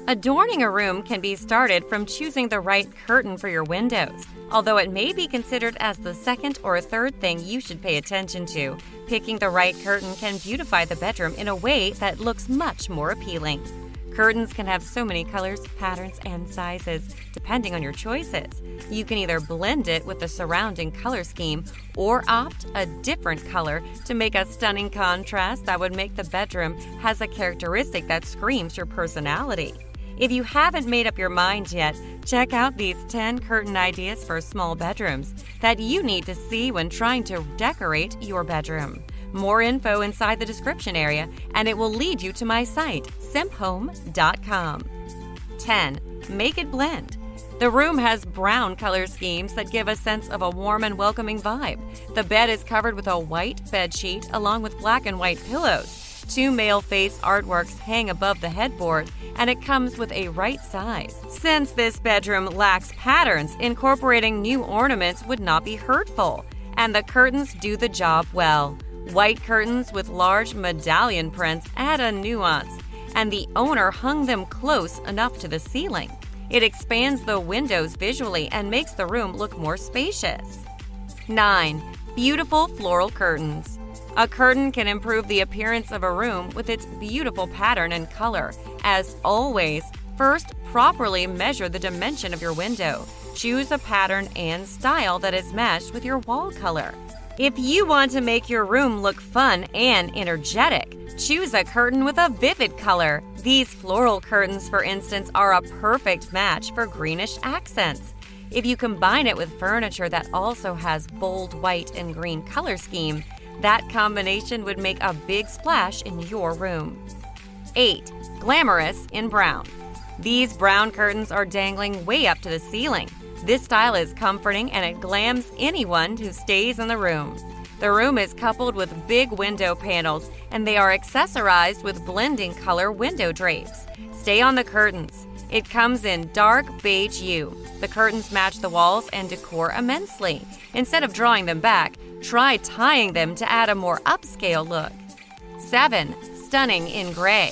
Adorning a room can be started from choosing the right curtain for your windows. Although it may be considered as the second or third thing you should pay attention to, picking the right curtain can beautify the bedroom in a way that looks much more appealing. Curtains can have so many colors, patterns, and sizes, depending on your choices. You can either blend it with the surrounding color scheme or opt a different color to make a stunning contrast that would make the bedroom has a characteristic that screams your personality. If you haven't made up your mind yet, check out these 10 curtain ideas for small bedrooms that you need to see when trying to decorate your bedroom. More info inside the description area, and it will lead you to my site, simphome.com. 10. Make it blend. The room has brown color schemes that give a sense of a warm and welcoming vibe. The bed is covered with a white bed sheet along with black and white pillows. 2 male face artworks hang above the headboard, and it comes with a right size. Since this bedroom lacks patterns, incorporating new ornaments would not be hurtful, and the curtains do the job well. White curtains with large medallion prints add a nuance, and the owner hung them close enough to the ceiling. It expands the windows visually and makes the room look more spacious. 9. Beautiful floral curtains. A curtain can improve the appearance of a room with its beautiful pattern and color. As always, first properly measure the dimension of your window. Choose a pattern and style that is matched with your wall color. If you want to make your room look fun and energetic, choose a curtain with a vivid color. These floral curtains, for instance, are a perfect match for greenish accents. If you combine it with furniture that also has bold white and green color scheme, that combination would make a big splash in your room. 8. Glamorous in brown. These brown curtains are dangling way up to the ceiling. This style is comforting and it glams anyone who stays in the room. The room is coupled with big window panels, and they are accessorized with blending color window drapes. Stay on the curtains. It comes in dark beige hue. The curtains match the walls and decor immensely. Instead of drawing them back, try tying them to add a more upscale look. 7. Stunning in gray.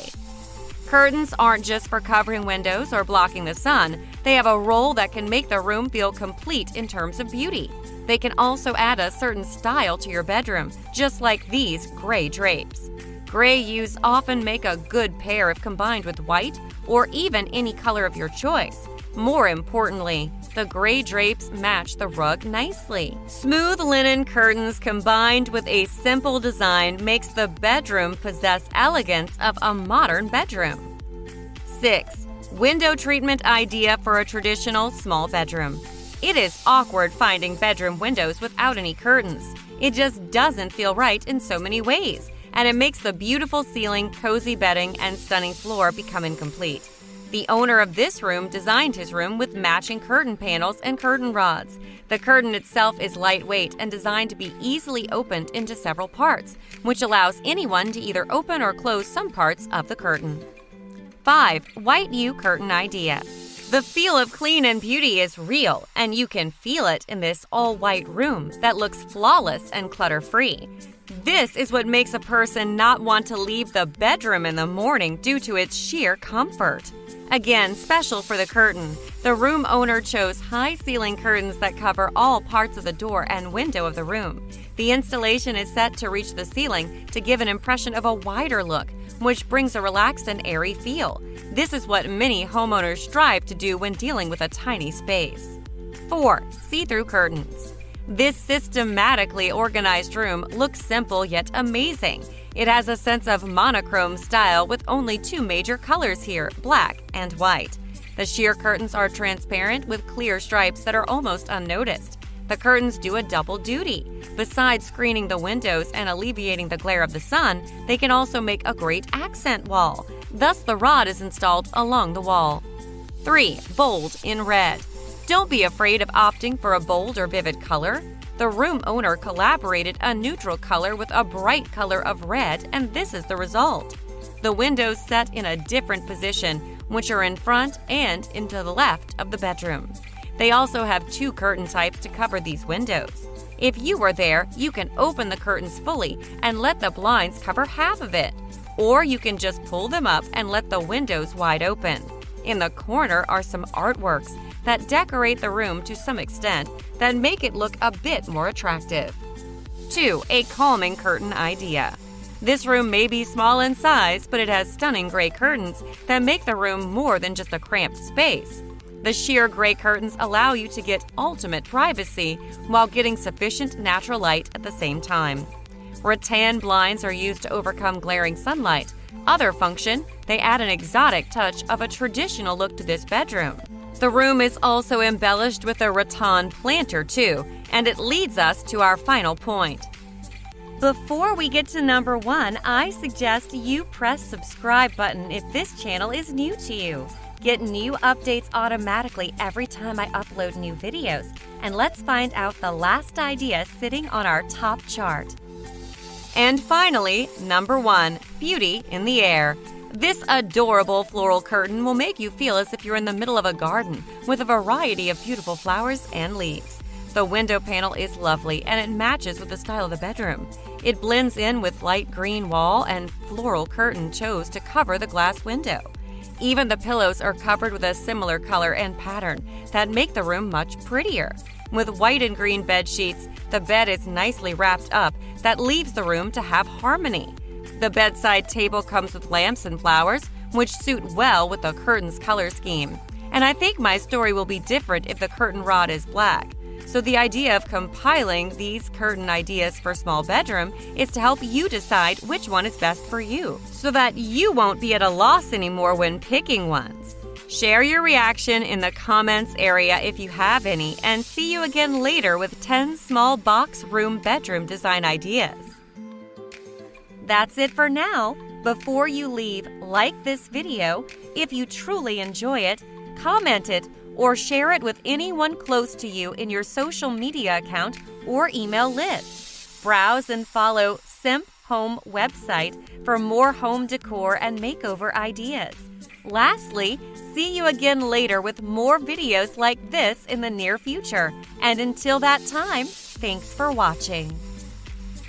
Curtains aren't just for covering windows or blocking the sun. They have a role that can make the room feel complete in terms of beauty. They can also add a certain style to your bedroom, just like these gray drapes. Gray hues often make a good pair if combined with white or even any color of your choice. More importantly, the gray drapes match the rug nicely. Smooth linen curtains combined with a simple design makes the bedroom possess elegance of a modern bedroom. 6. Window treatment idea for a traditional small bedroom. It is awkward finding bedroom windows without any curtains. It just doesn't feel right in so many ways, and it makes the beautiful ceiling, cozy bedding, and stunning floor become incomplete. The owner of this room designed his room with matching curtain panels and curtain rods. The curtain itself is lightweight and designed to be easily opened into several parts, which allows anyone to either open or close some parts of the curtain. 5. White hue curtain idea. The feel of clean and beauty is real, and you can feel it in this all-white room that looks flawless and clutter-free. This is what makes a person not want to leave the bedroom in the morning due to its sheer comfort. Again, special for the curtain, the room owner chose high-ceiling curtains that cover all parts of the door and window of the room. The installation is set to reach the ceiling to give an impression of a wider look, which brings a relaxed and airy feel. This is what many homeowners strive to do when dealing with a tiny space. 4. See-through curtains. This systematically organized room looks simple yet amazing. It has a sense of monochrome style with only 2 major colors here, black and white. The sheer curtains are transparent with clear stripes that are almost unnoticed. The curtains do a double duty. Besides screening the windows and alleviating the glare of the sun, they can also make a great accent wall. Thus, the rod is installed along the wall. 3. Bold in red. Don't be afraid of opting for a bold or vivid color. The room owner collaborated a neutral color with a bright color of red, and this is the result. The windows set in a different position, which are in front and into the left of the bedroom. They also have 2 curtain types to cover these windows. If you were there, you can open the curtains fully and let the blinds cover half of it. Or you can just pull them up and let the windows wide open. In the corner are some artworks that decorate the room to some extent that make it look a bit more attractive. 2. A calming curtain idea. This room may be small in size, but it has stunning gray curtains that make the room more than just a cramped space. The sheer gray curtains allow you to get ultimate privacy while getting sufficient natural light at the same time. Rattan blinds are used to overcome glaring sunlight. Other function, they add an exotic touch of a traditional look to this bedroom. The room is also embellished with a rattan planter too, and it leads us to our final point. Before we get to number 1, I suggest you press subscribe button if this channel is new to you. Get new updates automatically every time I upload new videos. And let's find out the last idea sitting on our top chart. And finally, number 1, beauty in the air. This adorable floral curtain will make you feel as if you're in the middle of a garden with a variety of beautiful flowers and leaves. The window panel is lovely and it matches with the style of the bedroom. It blends in with light green wall and floral curtain chose to cover the glass window. Even the pillows are covered with a similar color and pattern that make the room much prettier. With white and green bed sheets, the bed is nicely wrapped up that leaves the room to have harmony. The bedside table comes with lamps and flowers, which suit well with the curtain's color scheme. And I think my story will be different if the curtain rod is black. So the idea of compiling these curtain ideas for small bedroom is to help you decide which one is best for you, so that you won't be at a loss anymore when picking ones. Share your reaction in the comments area if you have any, and see you again later with 10 small box room bedroom design ideas. That's it for now. Before you leave, like this video. If you truly enjoy it, comment it, or share it with anyone close to you in your social media account or email list. Browse and follow Simp Home website for more home decor and makeover ideas. Lastly, see you again later with more videos like this in the near future. And until that time, thanks for watching.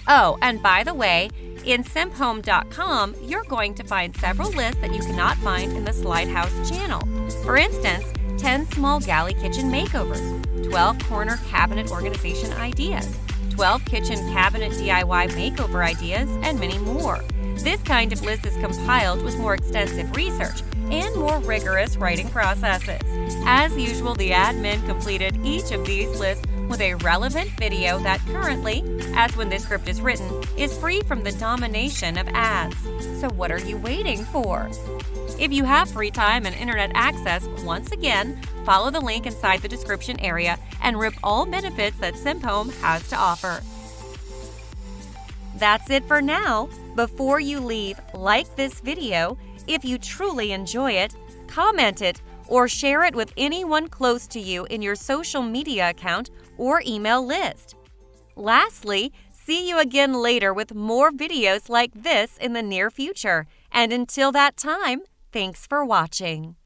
Oh, and by the way, in simphome.com, you're going to find several lists that you cannot find in the Slide House channel. For instance, 10 small galley kitchen makeovers, 12 corner cabinet organization ideas, 12 kitchen cabinet DIY makeover ideas, and many more. This kind of list is compiled with more extensive research and more rigorous writing processes. As usual, the admin completed each of these lists with a relevant video that currently, as when this script is written, is free from the domination of ads. So what are you waiting for? If you have free time and internet access, once again, follow the link inside the description area and rip all benefits that Simp Home has to offer. That's it for now. Before you leave, like this video. If you truly enjoy it, comment it, or share it with anyone close to you in your social media account or email list. Lastly, see you again later with more videos like this in the near future. And until that time, thanks for watching.